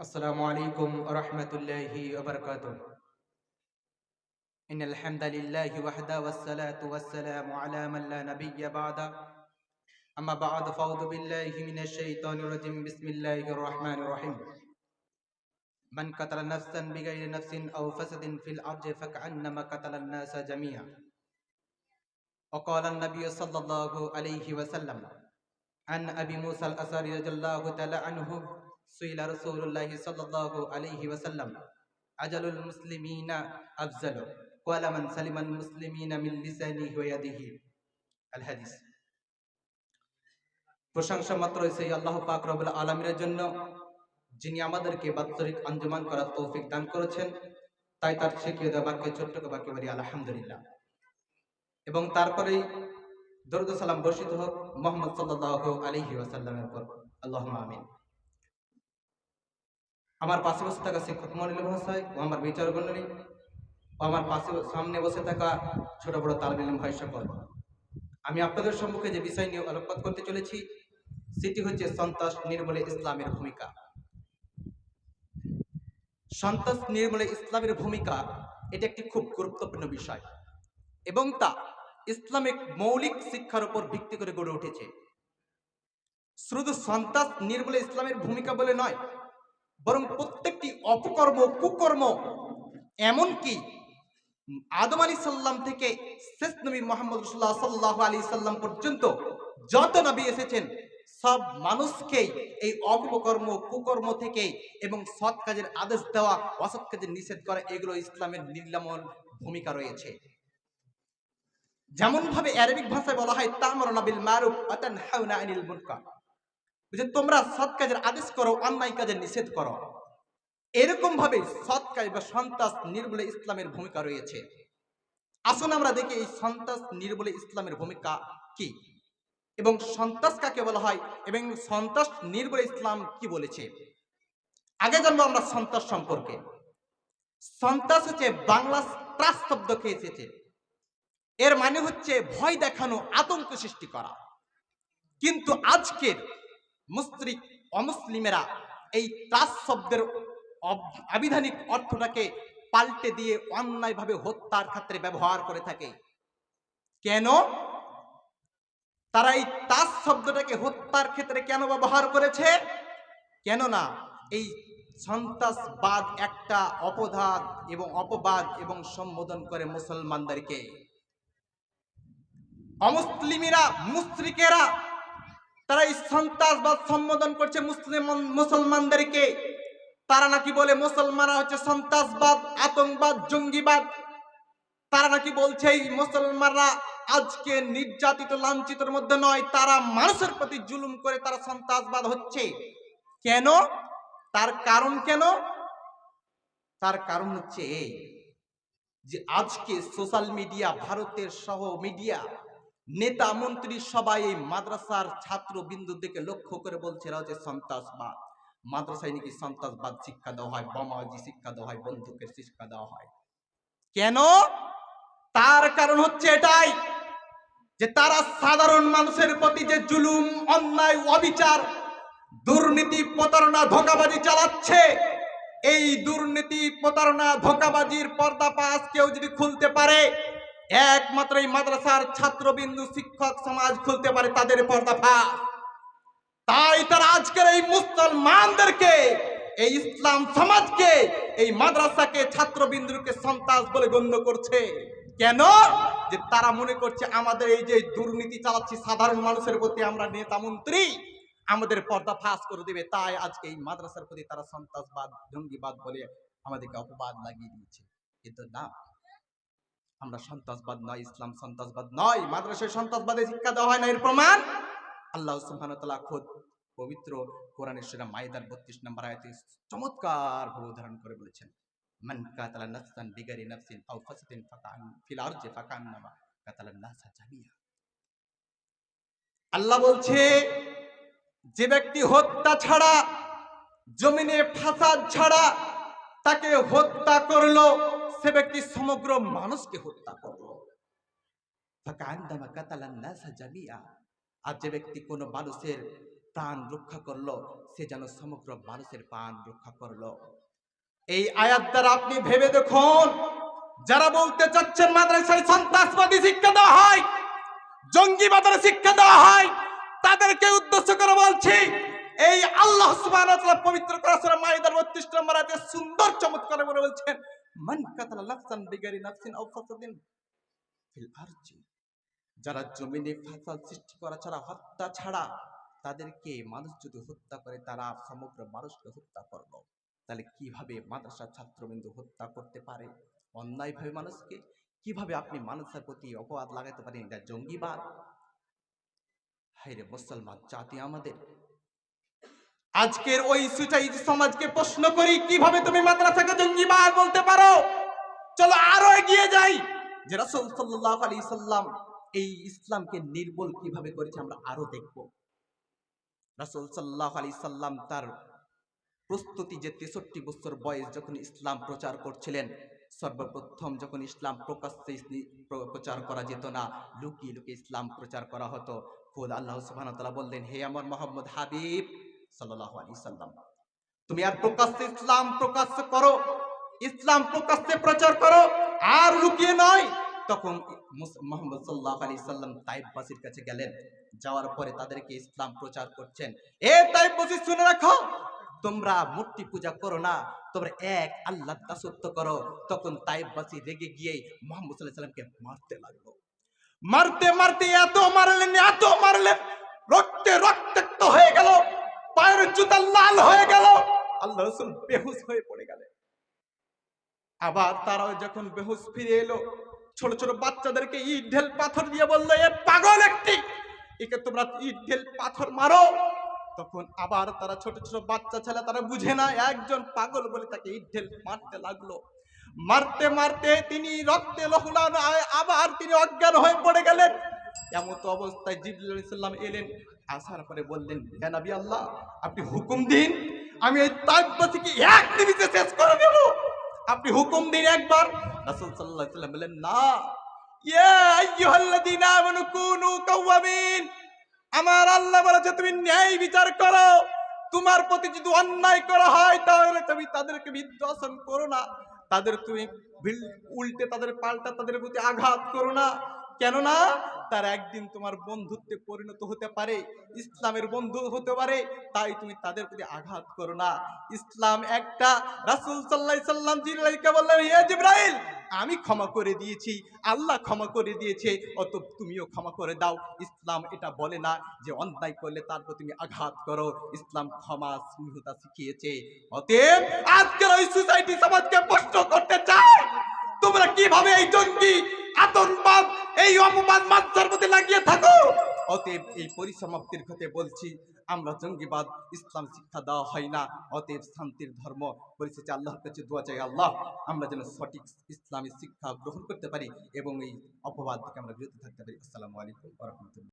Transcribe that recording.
আসসালামু আলাইকুম ওয়া রাহমাতুল্লাহি ওয়া বারাকাতুহু। ইন্নাল হামদালিল্লাহি ওয়াহদা ওয়াস সালাতু ওয়াস সালামু আলা মান লা নাবিয়্যা বা'দা। আম্মা বা'দু ফাউযু বিল্লাহি মিনাশ শাইতানির রাজিম। বিসমিল্লাহির রাহমানির রাহিম। মান কাতালা নাফসান বিগাইরি নাফসিন আও ফাসাদিন ফিল আরদি ফাকান্নামা কাতালান নাসা জামিআ। ওয়া ক্বালা আন-নাবিয়্যু সাল্লাল্লাহু আলাইহি ওয়াসাল্লাম আন আবি মুসা আল-আশআরী রাদিয়াল্লাহু তাআলা আনহু সুইলা রাসূলুল্লাহি সাল্লাল্লাহু আলাইহি ওয়াসাল্লাম আজালুল মুসলিমিনা আফজালু ক্বালা মান সালিমাল মুসলিমিনা মিন লিসানিহি ওয়া ইয়াদিহি। আল হাদিস। প্রশংসা মাত্র সেই আল্লাহ পাক রব্বুল আলামিনের জন্য, যিনি আমাদেরকে বাৎসরিক আঞ্জুমান করার তৌফিক দান করেছেন। তাই তার শিখিয়ে দেওয়া বাক্যে ছোট্ট বাক্যে বলি আলহামদুলিল্লাহ। এবং তারপরেই দরুদ ও সালাম বর্ষিত হোক মুহাম্মদ সাল্লাল্লাহু আলাইহি ওয়াসাল্লামের উপর। আল্লাহুম্মা আমিন। আমার পাশে বসে থাকা শিক্ষক মণ্ডলী মহাশয় ও আমার বিচারমণ্ডলী ও আমার সামনে বসে থাকা ছোট বড় তালিবে ইলম ভাই সকল, আমি আপনাদের সম্মুখে যে বিষয় নিয়ে আলোকপাত করতে চলেছি সেটি হচ্ছে সন্ত্রাস নির্মূলে ইসলামের ভূমিকা। সন্ত্রাস নির্মূলে ইসলামের ভূমিকা এটি একটি খুব গুরুত্বপূর্ণ বিষয় এবং তা ইসলামিক মৌলিক শিক্ষার উপর ভিত্তি করে গড়ে উঠেছে। শুধু সন্ত্রাস নির্মূলে ইসলামের ভূমিকা বলে নয়, বরং প্রত্যেকটি অপকর্ম কুকর্ম, এমনকি আদম আলাইহিস সালাম থেকে শেষ নবী মুহাম্মদ রাসূলুল্লাহ সাল্লাল্লাহু আলাইহি সাল্লাম পর্যন্ত যত নবী এসেছেন সব মানুষকেই এই অপকর্ম কুকর্ম থেকে এবং সৎ কাজের আদেশ দেওয়া, অসৎ কাজের নিষেধ করা, এগুলো ইসলামের নির্মূল ভূমিকা রয়েছে। যেমন ভাবে আরবিক ভাষায় বলা হয় তা'মুরুনা বিল মারুফ ওয়া তানহাউনা আনিল মুনকার, যে তোমরা সৎ কাজের আদেশ করো, অন্যায় কাজের নিষেধ করো। এরকম ভাবে সৎ কাজ বা সন্ত্রাস নির্মূলে ইসলামের ভূমিকা রয়েছে। আসুন আমরা দেখি এই সন্ত্রাস নির্মূলে ইসলামের ভূমিকা কি এবং সন্ত্রাস কাকে বলা হয় এবং সন্ত্রাস নির্মূলে ইসলাম কি বলেছে। আগে জানবো আমরা সন্ত্রাস সম্পর্কে। সন্ত্রাস হচ্ছে বাংলা ত্রাস শব্দ থেকে এসেছে। এর মানে হচ্ছে ভয় দেখানো, আতঙ্ক সৃষ্টি করা। কিন্তু আজকের মুশরিক অমুসলিমেরা এই ত্রাস শব্দের আবিধানিক অর্থটাকে পাল্টে দিয়ে অন্যায়ভাবে হত্যার ক্ষেত্রে ব্যবহার করে থাকে। কেন তারা এই ত্রাস শব্দটাকে হত্যার ক্ষেত্রে কেন ব্যবহার করেছে? কেননা এই সন্ত্রাসবাদ একটা অপবাদ এবং অপবাদ এবং সম্বোধন করে মুসলমানদেরকে। অমুসলিমেরা মুশরিকেরা তারা এই সন্ত্রাসবাদ সম্বোধন করছে মুসলমানদেরকে। তারা নাকি বলে মুসলমানরা হচ্ছে সন্ত্রাসবাদ, আতঙ্কবাদ, জঙ্গিবাদ। তারা নাকি বলছে এই মুসলমানরা আজকে নির্যাতিত লাঞ্ছিতের মধ্যে নয়, তারা মানুষের প্রতি জুলুম করে তারা সন্ত্রাসবাদ হচ্ছে। কেন? তার কারণ কেন? তার কারণ হচ্ছে এই যে আজকে সোশ্যাল মিডিয়া, ভারতের সহ মিডিয়া, নেতা মন্ত্রী সবাই এই মাদ্রাসার ছাত্র বিন্দুর দিকে লক্ষ্য করে বলছে এরা হচ্ছে সন্ত্রাসবাদ। মাদ্রাসায় নাকি সন্ত্রাসবাদ শিক্ষা দেওয়া হয়, বোমাবাজি শিক্ষা দেওয়া হয়, বন্দুকের শিক্ষা দেওয়া হয়। কেন? তার কারণ হচ্ছে এটাই যে তারা সাধারণ মানুষের প্রতি যে জুলুম, অন্যায়, অবিচার, দুর্নীতি, প্রতারণা, ধোঁকাবাজি চালাচ্ছে, এই দুর্নীতি, প্রতারণা, ধোঁকাবাজির পর্দাফাশ কেউ যদি খুলতে পারে, একমাত্র এই মাদ্রাসার ছাত্রবিন্দু, শিক্ষক সমাজ খুলতে পারে তাদের পর্দাফাশ। তাই তারা আজকের এই মুসলমানদেরকে, এই ইসলাম সমাজকে, এই মাদ্রাসাকে, ছাত্রবিন্দুকে সন্ত্রাস বলে গণ্য করছে। কেন? যে তারা মনে করছে আমাদের এই যে দুর্নীতি চালাচ্ছি সাধারণ মানুষের প্রতি, আমরা নেতা মন্ত্রী, আমাদের পর্দা ফাঁস করে দেবে। তাই আজকে এই মাদ্রাসার প্রতি তারা সন্ত্রাসবাদ, জঙ্গিবাদ বলে আমাদেরকে অপবাদ লাগিয়ে দিয়েছে। কিন্তু না, আমরা সন্ত্রাসবাদ নয়, ইসলাম সন্ত্রাসবাদ নয়, মাদ্রাসায় সন্ত্রাসবাদের শিক্ষা দেওয়া হয় না। এর প্রমাণ আল্লাহ সুবহানাহু ওয়া তাআলা খুদ পবিত্র কোরআনের সূরা মাইদার ৩২ নম্বর আয়াতে চমৎকার ভাবে উদাহরণ করে বলেছেন, মান কাতালা নাফসান বিগাইরি নাফসিন আও ফাসাদিন ফিল আরজি ফাকান্নামা কাতালান নাসা জামিআ। আল্লাহ বলছে যে ব্যক্তি হত্যা ছাড়া, জমিনে ফাসাদ ছাড়া তাকে হত্যা করলো, সে ব্যক্তি সমগ্র মানুষকে হত্যা করলো। ফাকান্নামা কাতালান নাসা জামিআ। আর যে ব্যক্তি কোনো মানুষের প্রাণ রক্ষা করলো, সে যেন সমগ্র মানুষের প্রাণ রক্ষা করলো। এই আয়াত দ্বারা আপনি ভেবে দেখুন, যারা বলতে চাচ্ছেন মাদ্রাসায় সন্ত্রাসবাদী শিক্ষা দেওয়া হয়, জঙ্গিবাদের শিক্ষা দেওয়া হয়, তাদেরকে উদ্দেশ্য করে বলছি, এই আল্লাহ সুবহানাহু ওয়া তাআলা পবিত্র সূরা মাইদার ৩২ নম্বর আয়াতে সুন্দর চমৎকার করে বলছেন, মান কাতালা নাফসান বিগাইরি নাফসিন আও ফাসাদিন ফিল আরজি, যারা জমিনে ফাসাদ সৃষ্টি করা ছাড়া, হত্যা ছাড়া, তাদেরকে মানুষ যদি হত্যা করে, তারা সমগ্র মানুষকে হত্যা করলো। তাহলে কিভাবে মাদ্রাসার ছাত্রবৃন্দ হত্যা করতে পারে অন্যায়ভাবে মানুষকে? কিভাবে আপনি মানুষের প্রতি অপবাদ লাগাতে পারেন এটা জঙ্গিবাদ? হায়রে মুসলমান জাতি আমাদের, আজকের ওই সোসাইটি সমাজকে প্রশ্ন করি, কিভাবে তুমি মাদ্রাসাকে জঙ্গিবাদ বলতে পারো? চলো আরো এগিয়ে যাই, যে রাসূল সাল্লাল্লাহু আলাইহি সাল্লাম এই ইসলামকে নির্মূল কিভাবে করেছে আমরা আরো দেখব। রাসূল সাল্লাল্লাহু আলাইহি সাল্লাম তার প্রস্তুতি, যে 63 বছর বয়স যখন ইসলাম প্রচার করছিলেন, সর্বপ্রথম যখন ইসলাম প্রকাশ্যে প্রচার করা যেত না, লুকিয়ে লুকিয়ে ইসলাম প্রচার করা হতো, খোদ আল্লাহ সুবহানাহু ওয়া তাআলা বললেন, হে আমার মুহাম্মদ হাবিব সাল্লাল্লাহু আলাইহি সাল্লাম, তুমি আর প্রকাশ্যে ইসলাম প্রকাশ করো, ইসলাম প্রকাশ্যে প্রচার করো, আর লুকিয়ে নয়। তখন মুহাম্মদ সাল্লাল্লাহু আলাইহি সাল্লাম তায়েফবাসীর কাছে গেলেন, যাওয়ার পরে তাদেরকে ইসলাম প্রচার করছেন, এ তায়েফবাসী শুনে রাখো, তোমরা মূর্তি পূজা করো না, তোমরা এক আল্লাহর দাসত্ব করো। তখন তায়েফবাসী রেগে গিয়ে মুহাম্মদ সাল্লাল্লাহু আলাইহি সাল্লামকে মারতে লাগলো। মারতে মারতে এত মারলেন, রক্তে রক্তাক্ত হয়ে গেল, পায়ের জুতা লাল হয়ে গেল, আল্লাহ রাসূল বেহুশ হয়ে পড়ে গেলেন। আবার তারাও যখন বেহুশ ফিরে এলো, ছোট ছোট বাচ্চাদেরকে ইট ঢেল পাথর দিয়ে বললো, এ পাগল একটি, একে তোমরা ইট ঢেল পাথর মারো। তখন আবার তারা ছোট ছোট বাচ্চা ছেলে, তারা বুঝে না একজন পাগল বলে তাকে ইট ঢেল মারতে লাগলো। মারতে মারতে তিনি রক্তে লহলান, আবার তিনি অজ্ঞান হয়ে পড়ে গেলেন। এমত অবস্থায় জিবরিল আলাইহিস সালাম এলেন, আসার পরে বললেন, হে নবী আল্লাহ, আপনি হুকুম দিন, আমি এই তায়েফবাসীকে এক নিমিষে শেষ করে দেব, আপনি হুকুম দিন একবার। রাসূল সাল্লাল্লাহু আলাইহি সাল্লাম বললেন, না, ইয়া আইয়ুহাল্লাযীনা আমানু কুনু কাওয়ামিন, আমার আল্লাহ বলেছে তুমি ন্যায় বিচার করো, তোমার প্রতি যদি অন্যায় করা হয় তাহলে তুমি তাদেরকে বিদ্বেষণ করো না, তাদের তুমি উল্টে তাদের পাল্টা তাদের প্রতি আঘাত করো না, কেননা তার একদিন তোমার বন্ধুত্বে পরিণত হতে পারে, ইসলামের বন্ধু হতে পারে, তাই তুমি তাদের প্রতি আঘাত করো না। ইসলাম একটা। রাসূল সাল্লাল্লাহু আলাইহি সাল্লাম জিবরাইলকে বললেন, হে জিবরাইল, আমি ক্ষমা করে দিয়েছি, আল্লাহ ক্ষমা করে দিয়েছে, অত তুমিও ক্ষমা করে দাও। ইসলাম এটা বলে না যে অন্যায় করলে তারপর তুমি আঘাত করো, ইসলাম ক্ষমা স্নেহতা শিখিয়েছে। অতএব আজকের ওই সোসাইটি সমাজকে প্রশ্ন করতে চাই, তোমরা কিভাবে এই জঙ্গি আতঙ্কবাদ, এই অপবাদ মাত্রার মধ্যে লাগিয়ে থাকো? অতএব এই পরিসমাপ্তির ক্ষেত্রে বলছি, আমরা জঙ্গিবাদ ইসলাম শিক্ষা দেওয়া হয় না। অতএব শান্তির ধর্ম পরিস্থিতি, আল্লাহর কাছে দোয়া চাই, আল্লাহ আমরা যেন সঠিক ইসলামী শিক্ষা গ্রহণ করতে পারি এবং এই অপবাদ থেকে আমরা বিরত থাকতে পারি। আসসালামু আলাইকুম ওয়া রাহমাতুল্লাহ।